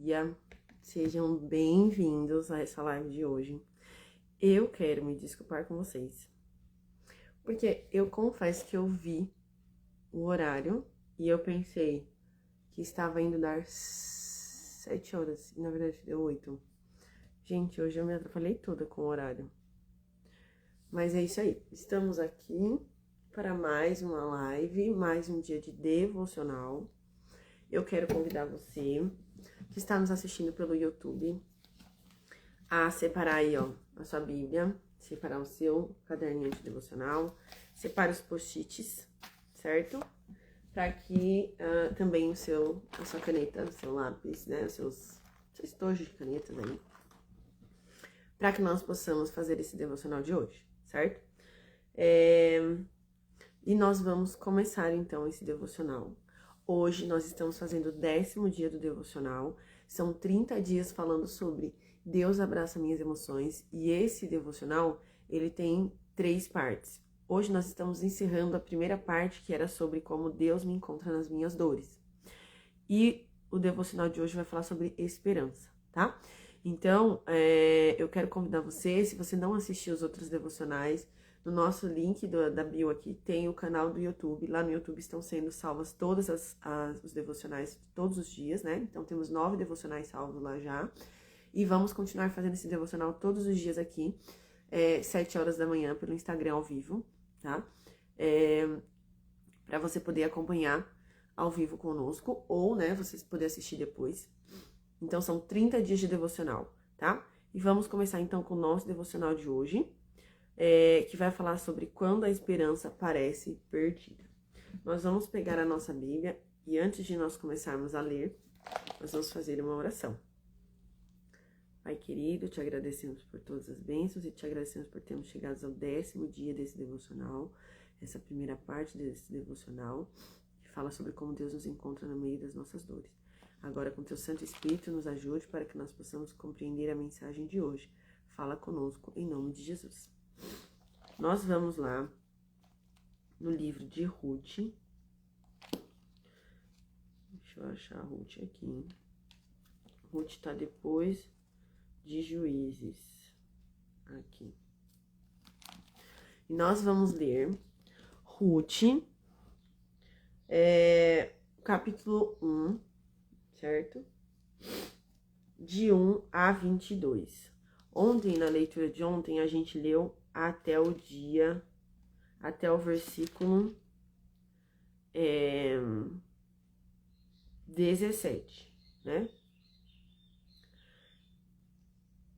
dia, sejam bem-vindos a essa live de hoje. Eu quero me desculpar com vocês, porque eu confesso que eu vi o horário e eu pensei que estava indo dar 7 horas, e na verdade deu 8. Gente, hoje eu me atrapalhei toda com o horário. Mas é isso aí, estamos aqui para mais uma live, mais um dia de devocional. Eu quero convidar você que está nos assistindo pelo YouTube a separar aí, ó, a sua Bíblia, separar o seu caderninho de devocional, separe os post-its, certo? Para que também a sua caneta, o seu lápis, né, os seus estojos de canetas aí, para que nós possamos fazer esse devocional de hoje, certo? E nós vamos começar então esse devocional. Hoje nós estamos fazendo o 10º dia do devocional. São 30 dias falando sobre Deus abraça minhas emoções. E esse devocional, ele tem 3 partes. Hoje nós estamos encerrando a primeira parte, que era sobre como Deus me encontra nas minhas dores. E o devocional de hoje vai falar sobre esperança, tá? Então, eu quero convidar você, se você não assistiu os outros devocionais, no nosso link da bio aqui tem o canal do YouTube. Lá no YouTube estão sendo salvas todos os devocionais todos os dias, né? Então temos 9 devocionais salvos lá já. E vamos continuar fazendo esse devocional todos os dias aqui, 7 horas da manhã, pelo Instagram ao vivo, tá? Para você poder acompanhar ao vivo conosco, ou, né, vocês poderem assistir depois. Então são 30 dias de devocional, tá? E vamos começar então com o nosso devocional de hoje. Que vai falar sobre quando a esperança parece perdida. Nós vamos pegar a nossa Bíblia e antes de nós começarmos a ler, nós vamos fazer uma oração. Pai querido, te agradecemos por todas as bênçãos e te agradecemos por termos chegado ao 10º dia desse devocional, essa primeira parte desse devocional, que fala sobre como Deus nos encontra no meio das nossas dores. Agora, com teu Santo Espírito, nos ajude para que nós possamos compreender a mensagem de hoje. Fala conosco, em nome de Jesus. Nós vamos lá no livro de Ruth. Deixa eu achar a Ruth aqui. Ruth tá depois de Juízes. Aqui. E nós vamos ler Ruth, capítulo 1, certo? De 1 a 22. Ontem, na leitura de ontem, a gente leu até o versículo 17, né?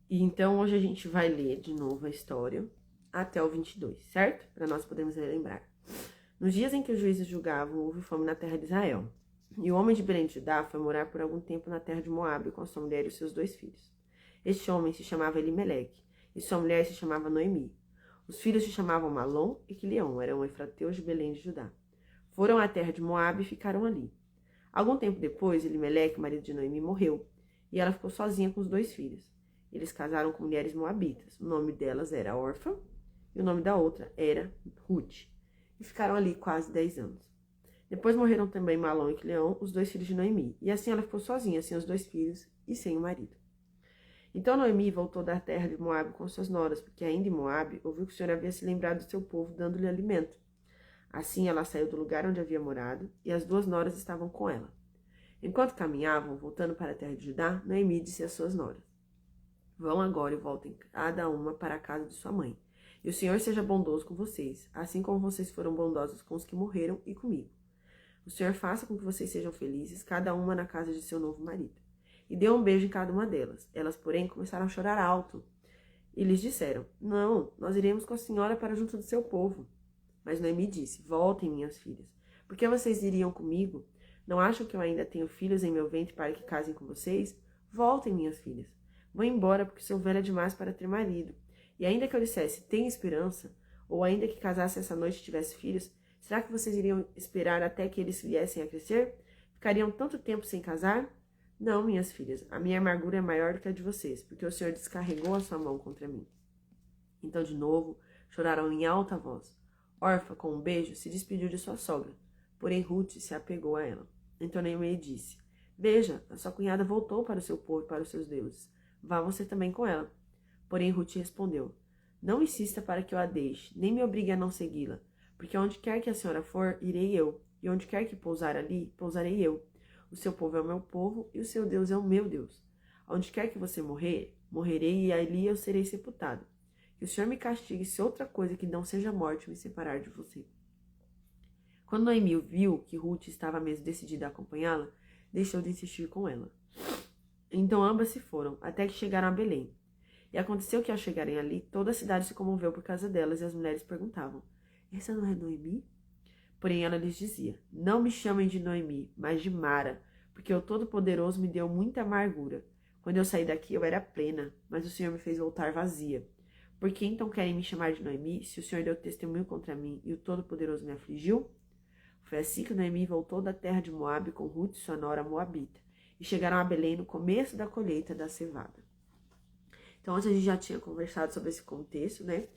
E então, hoje a gente vai ler de novo a história até o 22, certo? Para nós podermos relembrar. Nos dias em que os juízes julgavam, houve fome na terra de Israel. E o homem de Belém de Judá foi morar por algum tempo na terra de Moabe com a sua mulher e os seus 2 filhos. Este homem se chamava Elimeleque, e sua mulher se chamava Noemi. Os filhos se chamavam Malom e Quilion, eram efrateus de Belém de Judá. Foram à terra de Moabe e ficaram ali. Algum tempo depois, Elimeleque, marido de Noemi, morreu, e ela ficou sozinha com os 2 filhos. Eles casaram com mulheres moabitas. O nome delas era Orfa, e o nome da outra era Ruth. E ficaram ali quase 10 anos. Depois morreram também Malom e Quilion, os 2 filhos de Noemi. E assim ela ficou sozinha, sem os 2 filhos e sem o marido. Então Noemi voltou da terra de Moabe com suas noras, porque ainda em Moabe ouviu que o Senhor havia se lembrado do seu povo, dando-lhe alimento. Assim ela saiu do lugar onde havia morado, e as 2 noras estavam com ela. Enquanto caminhavam, voltando para a terra de Judá, Noemi disse às suas noras: Vão agora e voltem cada uma para a casa de sua mãe. E o Senhor seja bondoso com vocês, assim como vocês foram bondosos com os que morreram e comigo. O Senhor faça com que vocês sejam felizes, cada uma na casa de seu novo marido. E deu um beijo em cada uma delas. Elas, porém, começaram a chorar alto. E lhes disseram: Não, nós iremos com a senhora para junto do seu povo. Mas Noemi disse: Voltem, minhas filhas. Por que vocês iriam comigo? Não acham que eu ainda tenho filhos em meu ventre para que casem com vocês? Voltem, minhas filhas. Vou embora, porque sou velha demais para ter marido. E ainda que eu dissesse: Tem esperança, ou ainda que casasse essa noite e tivesse filhos, será que vocês iriam esperar até que eles viessem a crescer? Ficariam tanto tempo sem casar? Não, minhas filhas, a minha amargura é maior do que a de vocês, porque o Senhor descarregou a sua mão contra mim. Então, de novo, choraram em alta voz. Orfa, com um beijo, se despediu de sua sogra, porém Ruth se apegou a ela. Então Noemi disse: Veja, a sua cunhada voltou para o seu povo e para os seus deuses. Vá você também com ela. Porém, Ruth respondeu: Não insista para que eu a deixe, nem me obrigue a não segui-la, porque onde quer que a senhora for, irei eu, e onde quer que pousar ali, pousarei eu. O seu povo é o meu povo, e o seu Deus é o meu Deus. Onde quer que você morrer, morrerei, e ali eu serei sepultado. Que o Senhor me castigue se outra coisa que não seja morte me separar de você. Quando Noemi viu que Ruth estava mesmo decidida a acompanhá-la, deixou de insistir com ela. Então ambas se foram, até que chegaram a Belém. E aconteceu que ao chegarem ali, toda a cidade se comoveu por causa delas, e as mulheres perguntavam: Essa não é Noemi? Porém ela lhes dizia: Não me chamem de Noemi, mas de Mara, porque o Todo-Poderoso me deu muita amargura. Quando eu saí daqui eu era plena, mas o Senhor me fez voltar vazia. Por que então querem me chamar de Noemi, se o Senhor deu testemunho contra mim e o Todo-Poderoso me afligiu? Foi assim que Noemi voltou da terra de Moabe com Ruth, sua nora moabita, e chegaram a Belém no começo da colheita da cevada. Então, antes a gente já tinha conversado sobre esse contexto, né?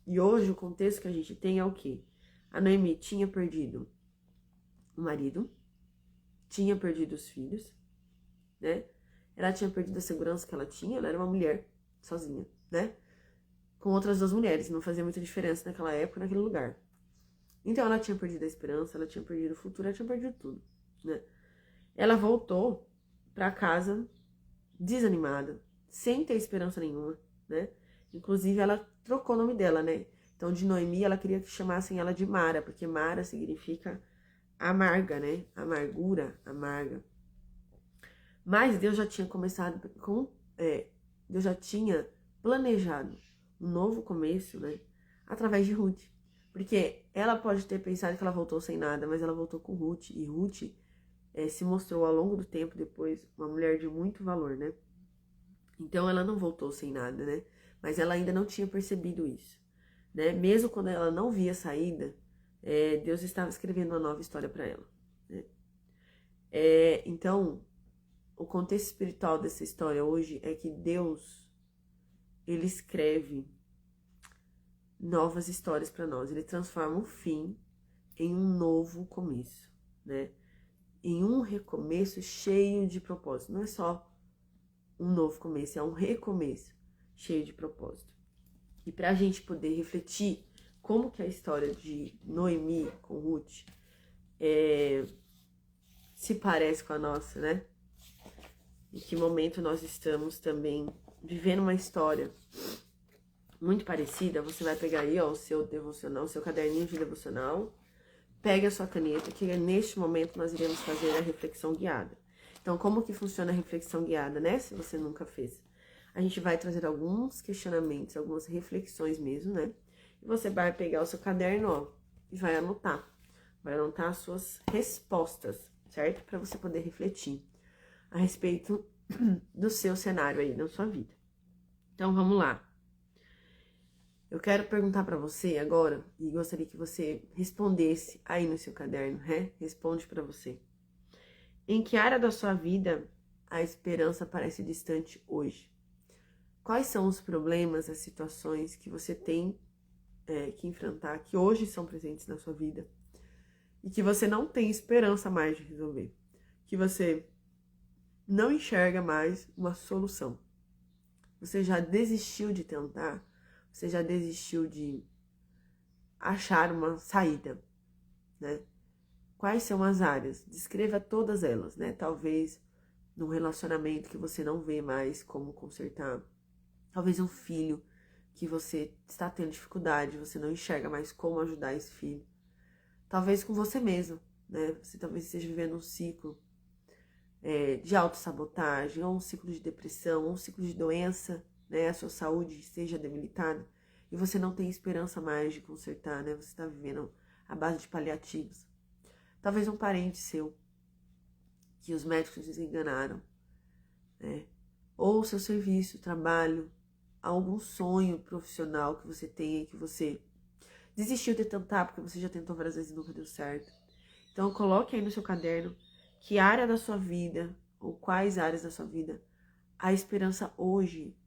E hoje o contexto que a gente tem é o quê? A Noemi tinha perdido o marido, tinha perdido os filhos, né? Ela tinha perdido a segurança que ela tinha, ela era uma mulher sozinha, né? Com outras duas mulheres, não fazia muita diferença naquela época, naquele lugar. Então ela tinha perdido a esperança, ela tinha perdido o futuro, ela tinha perdido tudo, né? Ela voltou pra casa desanimada, sem ter esperança nenhuma, né? Inclusive ela trocou o nome dela, né? Então de Noemi ela queria que chamassem ela de Mara, porque Mara significa amarga, né? Amargura, amarga. Mas Deus já tinha começado Deus já tinha planejado um novo começo, né? Através de Ruth. Porque ela pode ter pensado que ela voltou sem nada, mas ela voltou com Ruth. E Ruth se mostrou ao longo do tempo depois uma mulher de muito valor, né? Então ela não voltou sem nada, né? Mas ela ainda não tinha percebido isso, né? Mesmo quando ela não via saída, Deus estava escrevendo uma nova história para ela, né? Então, o contexto espiritual dessa história hoje é que Deus, ele escreve novas histórias para nós. Ele transforma o fim em um novo começo, né? Em um recomeço cheio de propósito. Não é só um novo começo, é um recomeço cheio de propósito. E para a gente poder refletir como que a história de Noemi com Ruth se parece com a nossa, né? Em que momento nós estamos também vivendo uma história muito parecida. Você vai pegar aí, ó, o seu devocional, o seu caderninho de devocional, pega a sua caneta, que neste momento nós iremos fazer a reflexão guiada. Então, como que funciona a reflexão guiada, né? Se você nunca fez. A gente vai trazer alguns questionamentos, algumas reflexões mesmo, né? E você vai pegar o seu caderno, ó, e vai anotar. Vai anotar as suas respostas, certo? Para você poder refletir a respeito do seu cenário aí, da sua vida. Então, vamos lá. Eu quero perguntar para você agora, e gostaria que você respondesse aí no seu caderno, né? Responde para você. Em que área da sua vida a esperança parece distante hoje? Quais são os problemas, as situações que você tem que enfrentar, que hoje são presentes na sua vida e que você não tem esperança mais de resolver? Que você não enxerga mais uma solução? Você já desistiu de tentar? Você já desistiu de achar uma saída, né? Quais são as áreas? Descreva todas elas, né? Talvez num relacionamento que você não vê mais como consertar. Talvez um filho que você está tendo dificuldade, você não enxerga mais como ajudar esse filho. Talvez com você mesmo, né? Você talvez esteja vivendo um ciclo de autossabotagem, ou um ciclo de depressão, ou um ciclo de doença, né? A sua saúde esteja debilitada e você não tem esperança mais de consertar, né? Você está vivendo à base de paliativos. Talvez um parente seu, que os médicos desenganaram, né? Ou o seu serviço, trabalho, algum sonho profissional que você tenha, que você desistiu de tentar, porque você já tentou várias vezes e nunca deu certo. Então, coloque aí no seu caderno que área da sua vida, ou quais áreas da sua vida, a esperança hoje,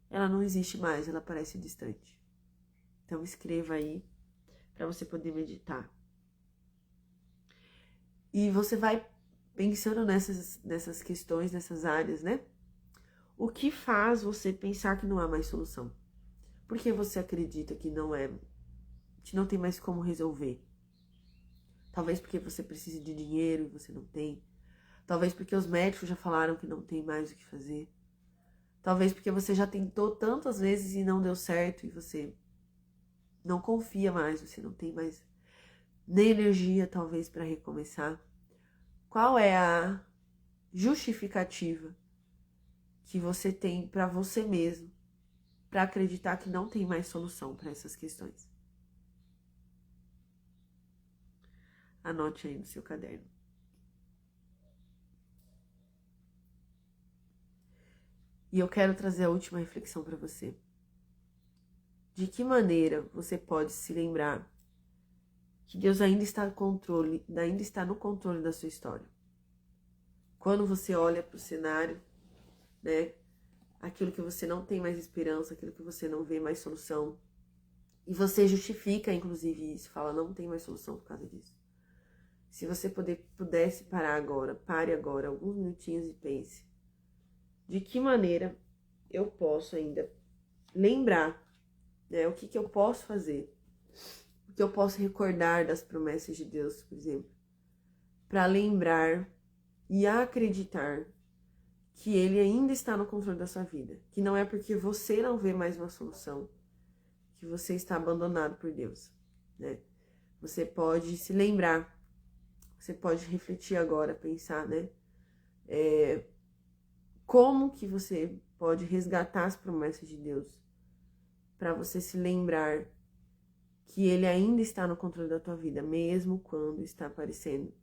ela não existe mais, ela parece distante. Então, escreva aí, para você poder meditar. E você vai pensando nessas questões, nessas áreas, né? O que faz você pensar que não há mais solução? Por que você acredita que não tem mais como resolver? Talvez porque você precise de dinheiro e você não tem. Talvez porque os médicos já falaram que não tem mais o que fazer. Talvez porque você já tentou tantas vezes e não deu certo e você não confia mais, você não tem mais nem energia, talvez, para recomeçar. Qual é a justificativa que você tem para você mesmo para acreditar que não tem mais solução para essas questões? Anote aí no seu caderno. E eu quero trazer a última reflexão para você. De que maneira você pode se lembrar que Deus ainda está no controle da sua história? Quando você olha para o cenário, né, aquilo que você não tem mais esperança, aquilo que você não vê mais solução, e você justifica, inclusive, isso, fala, não tem mais solução por causa disso. Se você pudesse parar agora, pare agora, alguns minutinhos e pense, de que maneira eu posso ainda lembrar, né, o que eu posso fazer, o que eu posso recordar das promessas de Deus, por exemplo, para lembrar e acreditar que Ele ainda está no controle da sua vida, que não é porque você não vê mais uma solução que você está abandonado por Deus, né? Você pode se lembrar, você pode refletir agora, pensar, né? Como que você pode resgatar as promessas de Deus para você se lembrar que Ele ainda está no controle da tua vida, mesmo quando está parecendo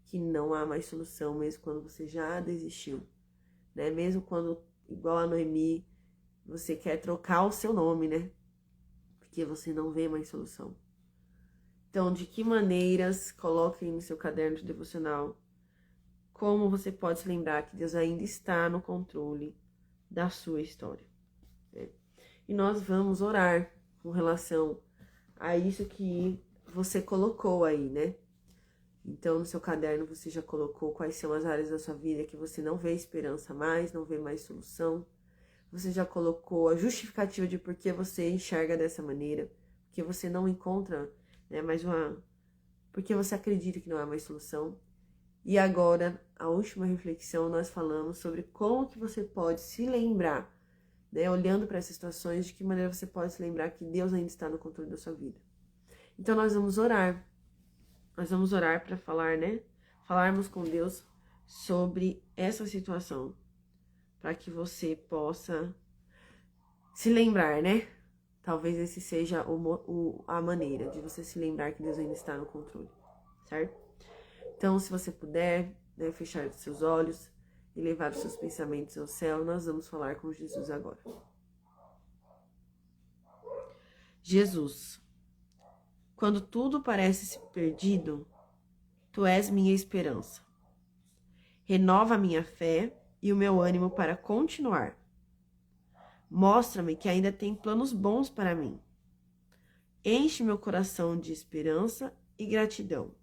que não há mais solução, mesmo quando você já desistiu, né? Mesmo quando, igual a Noemi, você quer trocar o seu nome, né? Porque você não vê mais solução. Então, de que maneiras, coloque no seu caderno de devocional, como você pode se lembrar que Deus ainda está no controle da sua história, né? E nós vamos orar com relação a isso que você colocou aí, né? Então, no seu caderno você já colocou quais são as áreas da sua vida que você não vê esperança mais, não vê mais solução. Você já colocou a justificativa de por que você enxerga dessa maneira, porque você não encontra, né, porque você acredita que não há mais solução. E agora, a última reflexão, nós falamos sobre como que você pode se lembrar, né, olhando para essas situações, de que maneira você pode se lembrar que Deus ainda está no controle da sua vida. Então, nós vamos orar. Nós vamos orar para falar, né? Falarmos com Deus sobre essa situação, para que você possa se lembrar, né? Talvez esse seja a maneira de você se lembrar que Deus ainda está no controle, certo? Então, se você puder, né, fechar os seus olhos e levar os seus pensamentos ao céu, nós vamos falar com Jesus agora. Jesus, quando tudo parece perdido, Tu és minha esperança. Renova a minha fé e o meu ânimo para continuar. Mostra-me que ainda tem planos bons para mim. Enche meu coração de esperança e gratidão.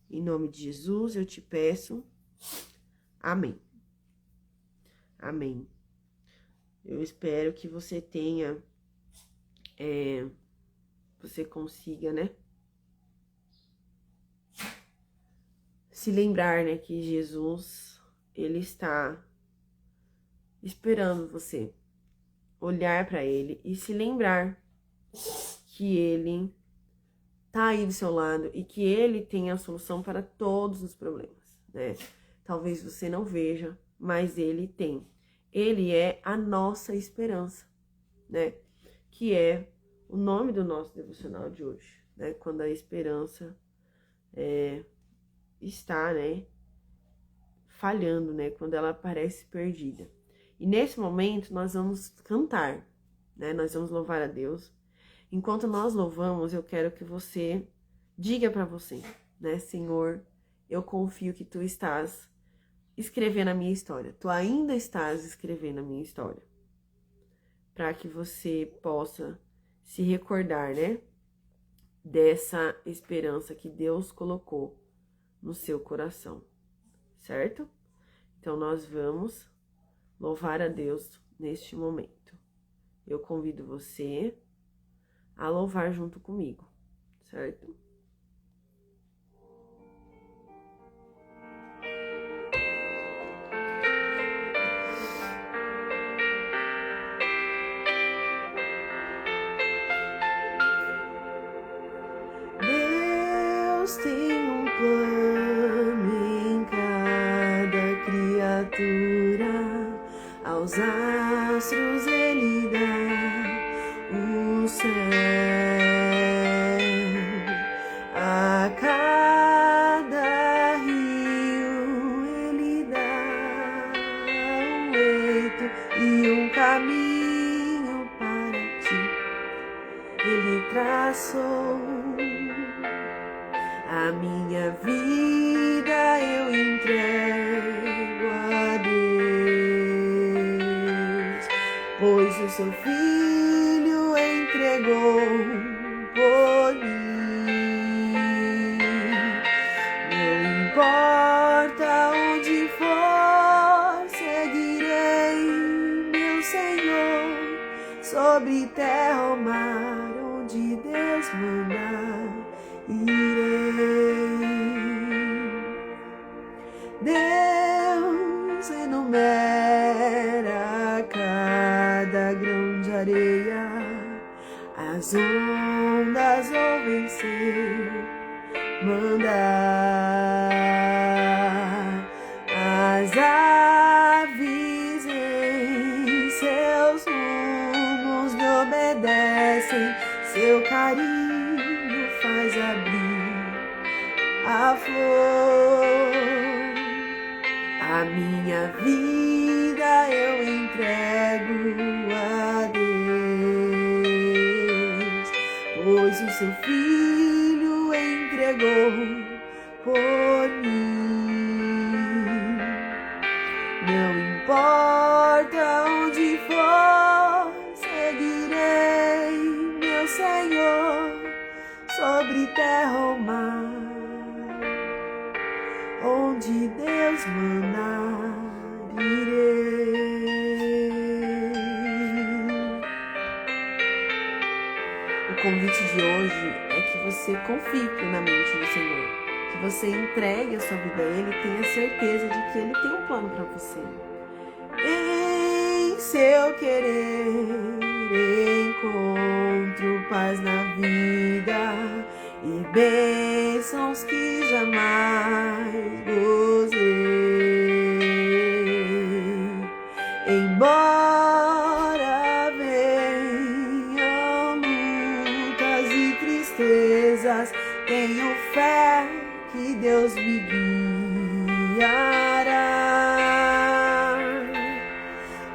Em nome de Jesus eu te peço. Amém. Amém. Eu espero que você tenha, você consiga, né? Se lembrar, né, que Jesus, Ele está esperando você olhar para Ele e se lembrar que Ele tá aí do seu lado e que Ele tem a solução para todos os problemas, né? Talvez você não veja, mas Ele tem. Ele é a nossa esperança, né? Que é o nome do nosso devocional de hoje, né? Quando a esperança está, né, falhando, né? Quando ela parece perdida. E nesse momento nós vamos cantar, né? Nós vamos louvar a Deus. Enquanto nós louvamos, eu quero que você diga para você, né? Senhor, eu confio que Tu estás escrevendo a minha história. Tu ainda estás escrevendo a minha história. Para que você possa se recordar, né? Dessa esperança que Deus colocou no seu coração, certo? Então, nós vamos louvar a Deus neste momento. Eu convido você a louvar junto comigo, certo? Deus tem um plano em cada criatura, aos astros Ele dá o céu, a cada rio Ele dá um leito e um caminho para ti. Ele traçou. A minha vida eu entrego a Deus, pois o seu Filho entregou por mim. Não importa onde for, seguirei meu Senhor, sobre terra ou mar, onde Deus mandar, irei. Deus enumera cada grão de areia, as ondas ouvem seu mandar, as aves em seus rumos me obedecem, seu carinho faz abrir a flor. A minha vida eu entrego a Deus, pois o seu Filho entregou por mim. Não importa onde for, seguirei meu Senhor, sobre terra ou mar, onde Deus mandar, irei. O convite de hoje é que você confie plenamente no Senhor, que você entregue a sua vida a Ele e tenha certeza de que Ele tem um plano para você. Em seu querer encontro paz na vida e bênçãos que jamais gozei. Embora venham lutas e tristezas, tenho fé que Deus me guiará.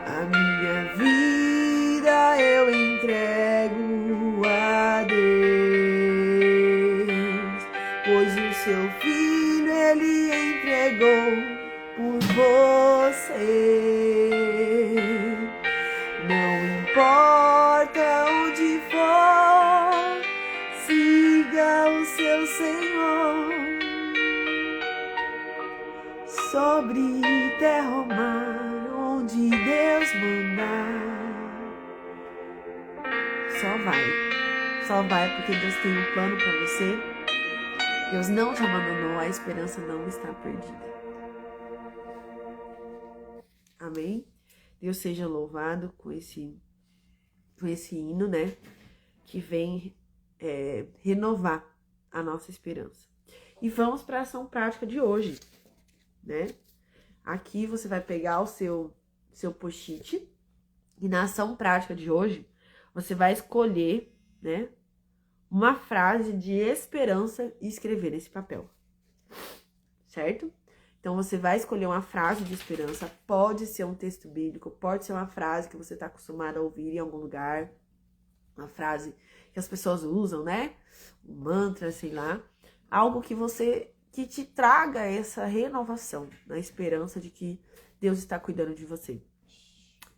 A minha vida eu entrego a Deus, pois o seu Filho Ele entregou por você. Não importa onde for, siga o seu Senhor, sobre terra ou mar, onde Deus mandar. Só vai porque Deus tem um plano para você. Deus não te abandonou, a esperança não está perdida. Amém? Deus seja louvado com esse hino, né? Que vem renovar a nossa esperança. E vamos para a ação prática de hoje, né? Aqui você vai pegar o seu post-it e na ação prática de hoje você vai escolher, né, uma frase de esperança e escrever nesse papel, certo? Então, você vai escolher uma frase de esperança, pode ser um texto bíblico, pode ser uma frase que você está acostumado a ouvir em algum lugar, uma frase que as pessoas usam, né? Um mantra, sei lá, algo que te traga essa renovação, na esperança de que Deus está cuidando de você.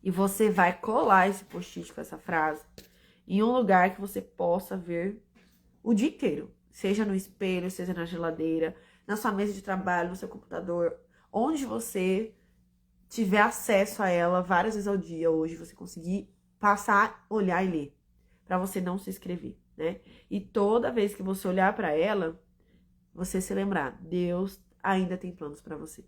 E você vai colar esse post-it com essa frase em um lugar que você possa ver o dia inteiro. Seja no espelho, seja na geladeira, na sua mesa de trabalho, no seu computador, onde você tiver acesso a ela várias vezes ao dia hoje, você conseguir passar, olhar e ler, para você não se inscrever, né? E toda vez que você olhar para ela, você se lembrar, Deus ainda tem planos para você.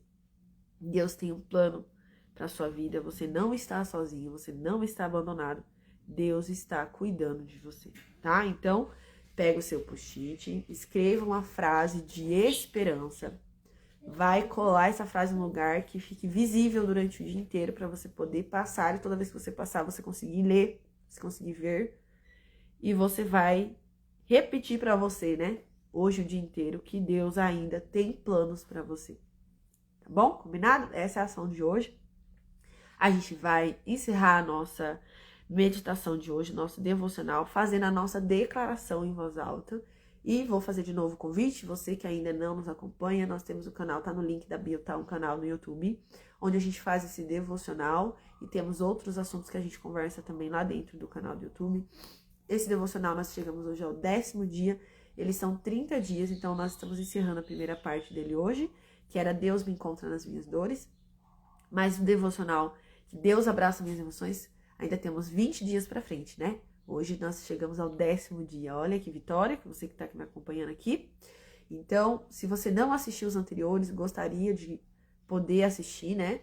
Deus tem um plano para sua vida, você não está sozinho, você não está abandonado. Deus está cuidando de você, tá? Então, pega o seu post-it, escreva uma frase de esperança. Vai colar essa frase em um lugar que fique visível durante o dia inteiro para você poder passar, e toda vez que você passar, você conseguir ler, você conseguir ver, e você vai repetir para você, né, hoje o dia inteiro, que Deus ainda tem planos para você. Tá bom? Combinado? Essa é a ação de hoje. A gente vai encerrar a nossa meditação de hoje, nosso devocional, fazendo a nossa declaração em voz alta. E vou fazer de novo o convite, você que ainda não nos acompanha, nós temos o canal, tá no link da bio, tá um canal no YouTube, onde a gente faz esse devocional e temos outros assuntos que a gente conversa também lá dentro do canal do YouTube. Esse devocional nós chegamos hoje ao 10º dia, eles são 30 dias, então nós estamos encerrando a primeira parte dele hoje, que era Deus me encontra nas minhas dores, mas o devocional, que Deus abraça minhas emoções, ainda temos 20 dias pra frente, né? Hoje nós chegamos ao 10º dia. Olha que vitória, que você que tá me acompanhando aqui. Então, se você não assistiu os anteriores, gostaria de poder assistir, né?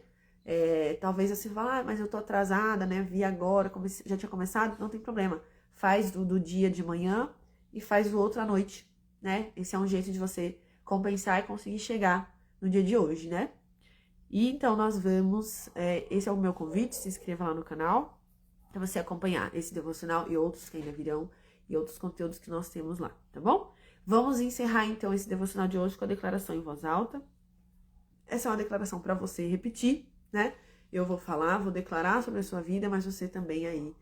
Talvez você vá, mas eu tô atrasada, né? Vi agora, já tinha começado, não tem problema. Faz do dia de manhã e faz o outro à noite, né? Esse é um jeito de você compensar e conseguir chegar no dia de hoje, né? E então nós vamos, esse é o meu convite, se inscreva lá no canal, para você acompanhar esse devocional e outros que ainda virão, e outros conteúdos que nós temos lá, tá bom? Vamos encerrar então esse devocional de hoje com a declaração em voz alta. Essa é uma declaração para você repetir, né? Eu vou falar, vou declarar sobre a sua vida, mas você também aí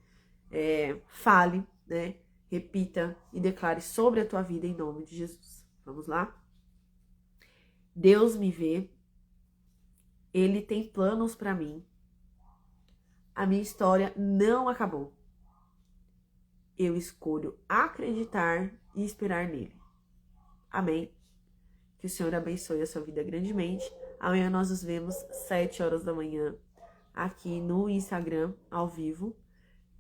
fale, né? Repita e declare sobre a tua vida em nome de Jesus. Vamos lá? Deus me vê, Ele tem planos para mim. A minha história não acabou. Eu escolho acreditar e esperar nele. Amém? Que o Senhor abençoe a sua vida grandemente. Amanhã nós nos vemos 7 horas da manhã aqui no Instagram, ao vivo.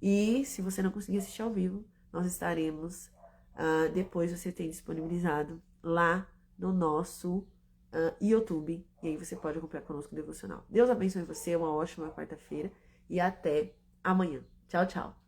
E se você não conseguir assistir ao vivo, nós estaremos, depois você tem disponibilizado lá no nosso YouTube. E aí você pode acompanhar conosco o devocional. Deus abençoe você, uma ótima quarta-feira. E até amanhã. Tchau, tchau.